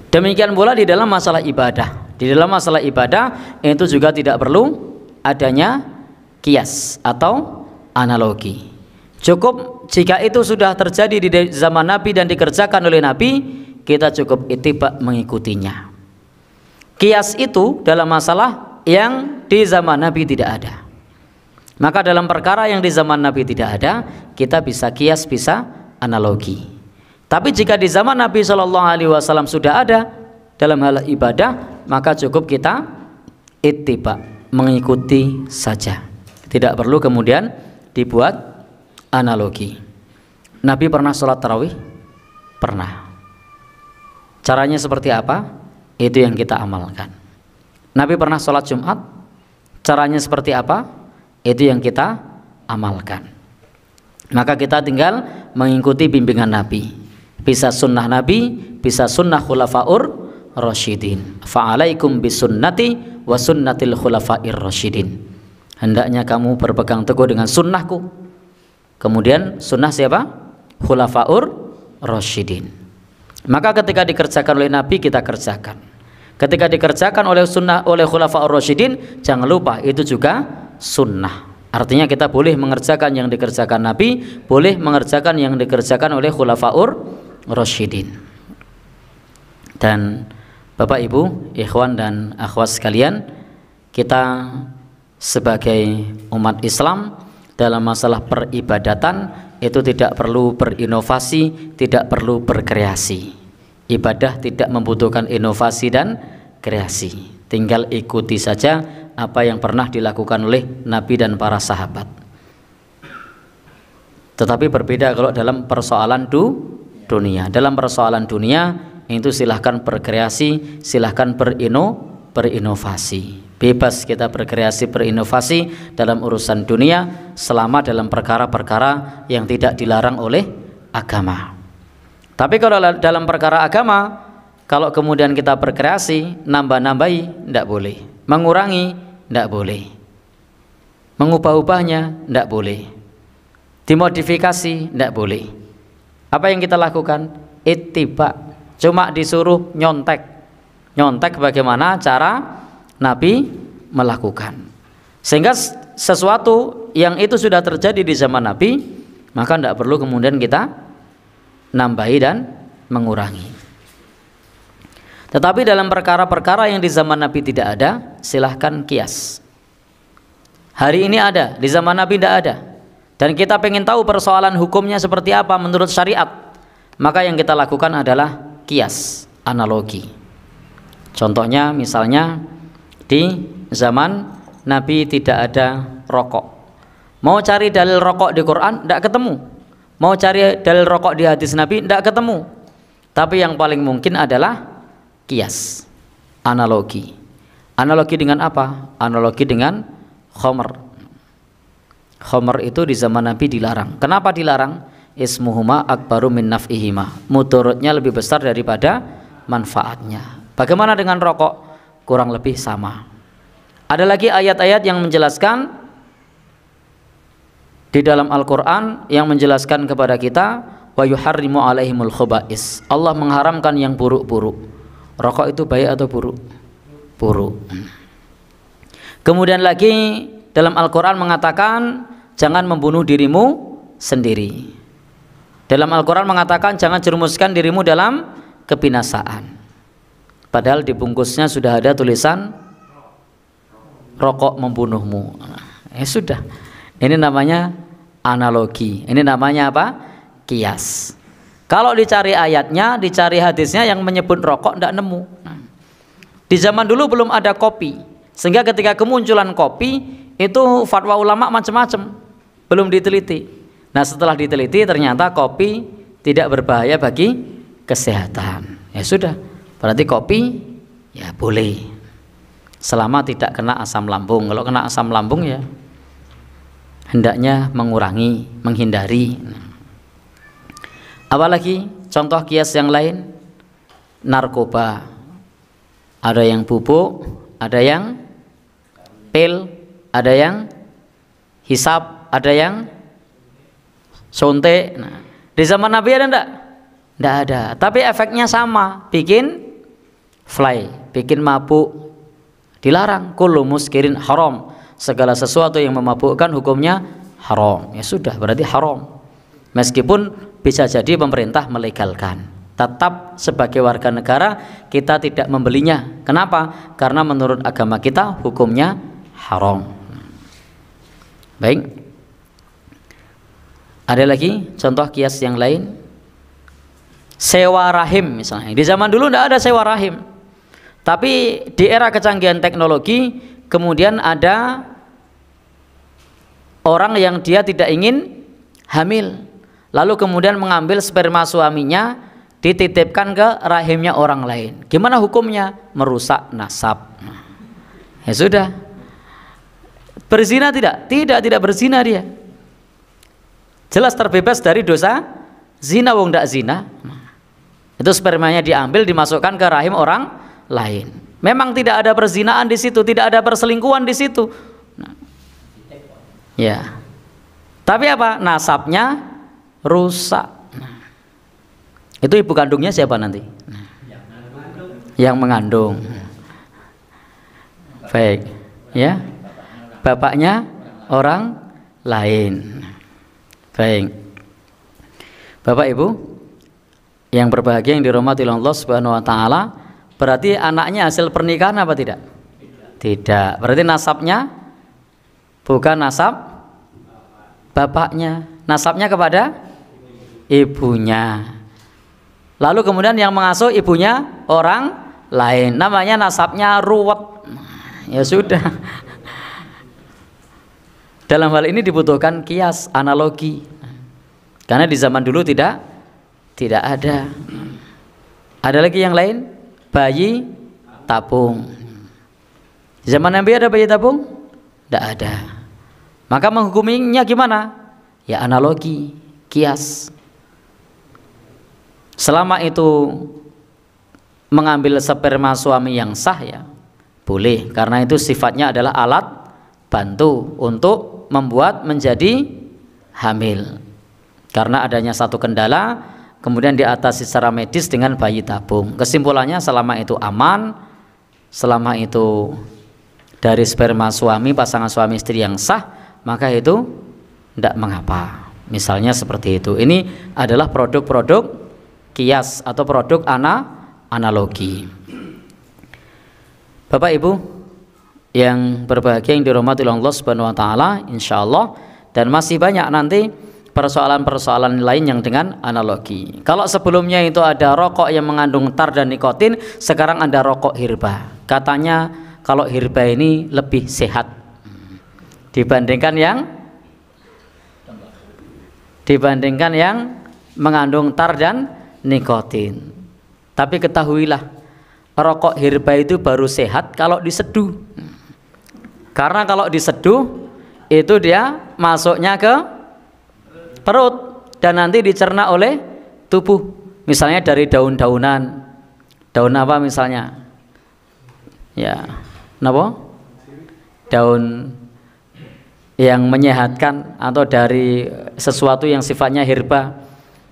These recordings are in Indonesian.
Demikian pula di dalam masalah ibadah. Di dalam masalah ibadah itu juga tidak perlu adanya kias atau analogi. Cukup jika itu sudah terjadi di zaman Nabi dan dikerjakan oleh Nabi, kita cukup ittiba mengikutinya. Kias itu dalam masalah yang di zaman Nabi tidak ada. Maka dalam perkara yang di zaman Nabi tidak ada, kita bisa kias, bisa analogi. Tapi jika di zaman Nabi SAW sudah ada dalam hal ibadah, maka cukup kita ittiba, mengikuti saja. Tidak perlu kemudian dibuat analogi. Nabi pernah sholat tarawih? Pernah. Caranya seperti apa? Itu yang kita amalkan. Nabi pernah sholat Jumat? Caranya seperti apa? Itu yang kita amalkan. Maka kita tinggal mengikuti bimbingan Nabi. Bisa sunnah Nabi, bisa sunnah khulafaur rasyidin. Fa'alaikum bisunnati wa sunnatil khulafair rasyidin. Hendaknya kamu berpegang teguh dengan sunnahku. Kemudian sunnah siapa? Khulafaur rasyidin. Maka ketika dikerjakan oleh Nabi, kita kerjakan. Ketika dikerjakan oleh sunnah oleh khulafaur rasyidin, jangan lupa itu juga sunnah. Artinya kita boleh mengerjakan yang dikerjakan Nabi, boleh mengerjakan yang dikerjakan oleh khulafaur rasyidin. Dan Bapak Ibu, ikhwan dan akhwat sekalian, kita sebagai umat Islam dalam masalah peribadatan itu tidak perlu berinovasi, tidak perlu berkreasi. Ibadah tidak membutuhkan inovasi dan kreasi. Tinggal ikuti saja apa yang pernah dilakukan oleh Nabi dan para sahabat. Tetapi berbeda kalau dalam persoalan dunia. Dalam persoalan dunia itu silahkan berkreasi, silahkan berinovasi. Bebas kita berkreasi, berinovasi dalam urusan dunia selama dalam perkara-perkara yang tidak dilarang oleh agama. Tapi kalau dalam perkara agama, kalau kemudian kita berkreasi, nambah-nambahi, tidak boleh. Mengurangi, tidak boleh. Mengubah-ubahnya, tidak boleh. Dimodifikasi, tidak boleh. Apa yang kita lakukan? Ittiba. Cuma disuruh nyontek. Nyontek bagaimana cara Nabi melakukan. Sehingga sesuatu yang itu sudah terjadi di zaman Nabi, maka tidak perlu kemudian kita nambahi dan mengurangi. Tetapi dalam perkara-perkara yang di zaman Nabi tidak ada, silahkan kias. Hari ini ada, di zaman Nabi tidak ada. Dan kita pengen tahu persoalan hukumnya seperti apa menurut syariat, maka yang kita lakukan adalah kias, analogi. Contohnya misalnya di zaman Nabi tidak ada rokok. Mau cari dalil rokok di Quran, tidak ketemu. Mau cari dalil rokok di hadis Nabi, tidak ketemu. Tapi yang paling mungkin adalah kias, analogi. Analogi dengan apa? Analogi dengan khomer. Khomer itu di zaman Nabi dilarang. Kenapa dilarang? Ismuhuma akbaru min naf'ihima. Mudaratnya lebih besar daripada manfaatnya. Bagaimana dengan rokok? Kurang lebih sama. Ada lagi ayat-ayat yang menjelaskan di dalam Al-Quran yang menjelaskan kepada kita wa yuharrimu alaihimul khoba'is. Allah mengharamkan yang buruk-buruk. Rokok itu baik atau buruk? Buruk. Kemudian lagi dalam Al-Quran mengatakan jangan membunuh dirimu sendiri. Dalam Al-Quran mengatakan jangan jerumuskan dirimu dalam kebinasaan. Padahal di bungkusnya sudah ada tulisan rokok membunuhmu. Sudah. Ini namanya analogi. Ini namanya apa? Kias. Kalau dicari ayatnya, dicari hadisnya yang menyebut rokok tidak nemu. Di zaman dulu belum ada kopi, sehingga ketika kemunculan kopi itu fatwa ulama macam-macam, belum diteliti. Nah setelah diteliti ternyata kopi tidak berbahaya bagi kesehatan. Ya sudah, berarti kopi ya boleh, selama tidak kena asam lambung. Kalau kena asam lambung ya hendaknya mengurangi, menghindari. Apalagi contoh kias yang lain, narkoba. Ada yang bubuk, ada yang pil, ada yang hisap, ada yang suntik. Nah, di zaman Nabi ada enggak? Enggak ada. Tapi efeknya sama, bikin fly, bikin mabuk, dilarang. Kullu muskirin haram, segala sesuatu yang memabukkan hukumnya haram. Ya sudah, berarti haram. Meskipun bisa jadi pemerintah melegalkan, tetap sebagai warga negara kita tidak membelinya. Kenapa? Karena menurut agama kita hukumnya haram. Baik. Ada lagi contoh kias yang lain? Sewa rahim misalnya. Di zaman dulu tidak ada sewa rahim. Tapi di era kecanggihan teknologi kemudian ada orang yang dia tidak ingin hamil, lalu kemudian mengambil sperma suaminya dititipkan ke rahimnya orang lain. Gimana hukumnya? Merusak nasab. Ya sudah. Berzina tidak? Tidak berzina dia. Jelas terbebas dari dosa zina, wong ndak zina. Itu spermanya diambil dimasukkan ke rahim orang lain. Memang tidak ada perzinaan di situ, tidak ada perselingkuhan di situ. Nah, ya. Tapi apa? Nasabnya rusak. Nah, itu ibu kandungnya siapa nanti? Nah, yang mengandung. Baik, ya. Bapaknya orang lain. Baik. Bapak Ibu yang berbahagia yang dirahmati Allah Subhanahu wa taala, berarti anaknya hasil pernikahan apa tidak? Tidak. Berarti nasabnya bukan nasab bapaknya, nasabnya kepada ibunya. Lalu kemudian yang mengasuh ibunya orang lain, namanya nasabnya ruwet. Ya sudah. Dalam hal ini dibutuhkan kias, analogi. Karena di zaman dulu tidak ada. Ada lagi yang lain? Bayi tabung. Di zaman Nabi ada bayi tabung? Tidak ada. Maka menghukuminya gimana? Ya analogi, kias. Selama itu mengambil sperma suami yang sah ya boleh, karena itu sifatnya adalah alat bantu untuk membuat menjadi hamil. Karena adanya satu kendala, kemudian diatasi secara medis dengan bayi tabung. Kesimpulannya selama itu aman, selama itu dari sperma suami, pasangan suami istri yang sah, maka itu tidak mengapa. Misalnya seperti itu. Ini adalah produk-produk kias atau produk analogi. Bapak Ibu yang berbahagia yang dirahmati Allah Subhanahu wa taala, insyaallah dan masih banyak nanti persoalan-persoalan lain yang dengan analogi. Kalau sebelumnya itu ada rokok yang mengandung tar dan nikotin, sekarang ada rokok hirba. Katanya kalau hirba ini lebih sehat dibandingkan yang mengandung tar dan nikotin. Tapi ketahuilah, rokok hirba itu baru sehat kalau diseduh. Karena kalau diseduh itu dia masuknya ke perut dan nanti dicerna oleh tubuh. Misalnya dari daun-daunan. Daun apa misalnya? Ya, kenapa? Daun yang menyehatkan atau dari sesuatu yang sifatnya herba.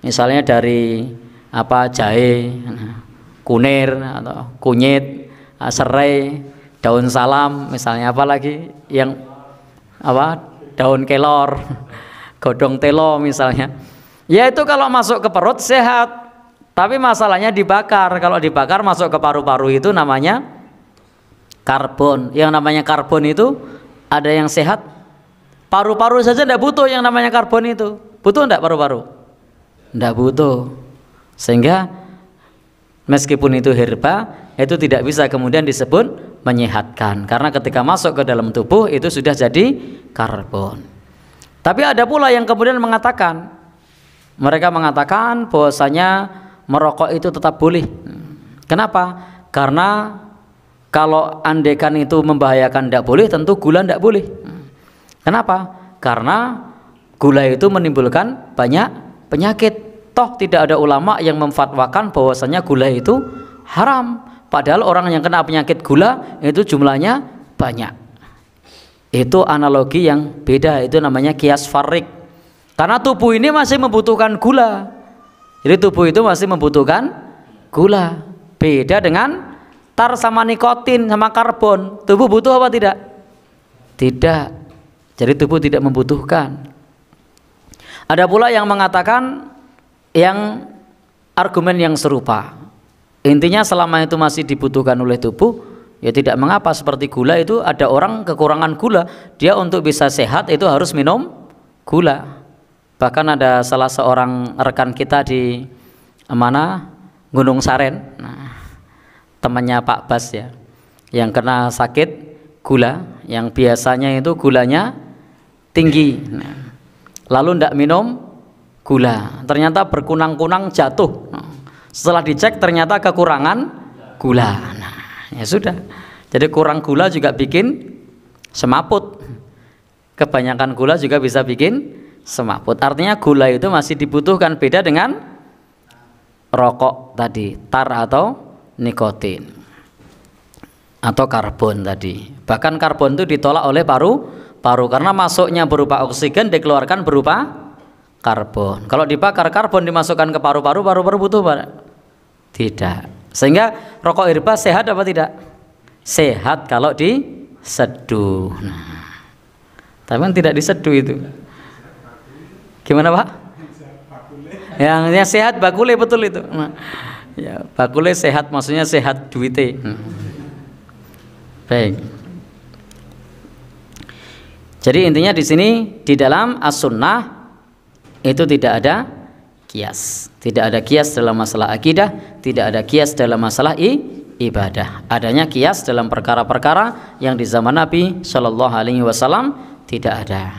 Misalnya dari apa? Jahe, kunir atau kunyit, serai, daun salam, misalnya apa lagi yang apa? Daun kelor, godong telo misalnya. Ya itu kalau masuk ke perut sehat. Tapi masalahnya dibakar. Kalau dibakar masuk ke paru-paru itu namanya karbon. Yang namanya karbon itu ada yang sehat. Paru-paru saja tidak butuh yang namanya karbon itu. Butuh tidak paru-paru? Tidak butuh. Sehingga meskipun itu herba, itu tidak bisa kemudian disebut menyehatkan. Karena ketika masuk ke dalam tubuh itu sudah jadi karbon. Tapi ada pula yang kemudian mengatakan, mereka mengatakan bahwasanya merokok itu tetap boleh. Kenapa? Karena kalau andekan itu membahayakan tidak boleh, tentu gula tidak boleh. Kenapa? Karena gula itu menimbulkan banyak penyakit. Toh tidak ada ulama yang memfatwakan bahwasanya gula itu haram. Padahal orang yang kena penyakit gula itu jumlahnya banyak. Itu analogi yang beda, itu namanya kias farik. Karena tubuh ini masih membutuhkan gula. Jadi tubuh itu masih membutuhkan gula. Beda dengan tar sama nikotin sama karbon, tubuh butuh apa tidak? Tidak. Jadi tubuh tidak membutuhkan. Ada pula yang mengatakan yang argumen yang serupa. Intinya selama itu masih dibutuhkan oleh tubuh, ya tidak mengapa. Seperti gula itu, ada orang kekurangan gula, dia untuk bisa sehat itu harus minum gula. Bahkan ada salah seorang rekan kita di mana, Gunung Saren, temannya Pak Bas ya, yang kena sakit gula, yang biasanya itu gulanya tinggi, lalu tidak minum gula, ternyata berkunang-kunang jatuh. Setelah dicek ternyata kekurangan gula. Ya sudah, jadi kurang gula juga bikin semaput, kebanyakan gula juga bisa bikin semaput. Artinya gula itu masih dibutuhkan, beda dengan rokok tadi, tar atau nikotin atau karbon tadi. Bahkan karbon itu ditolak oleh paru-paru karena masuknya berupa oksigen, dikeluarkan berupa karbon. Kalau dibakar karbon dimasukkan ke paru-paru, paru-paru butuh apa? Tidak. Sehingga rokok herba sehat apa tidak? Sehat kalau diseduh. Tapi kan tidak diseduh itu. Gimana Pak? Yang sehat bakule, betul itu. Ya, bakule sehat, maksudnya sehat duite. Baik. Jadi intinya di sini di dalam as-sunnah itu tidak ada kias. Tidak ada kias dalam masalah akidah, tidak ada kias dalam masalah ibadah. Adanya kias dalam perkara-perkara yang di zaman Nabi Shallallahu alaihi wasallam tidak ada.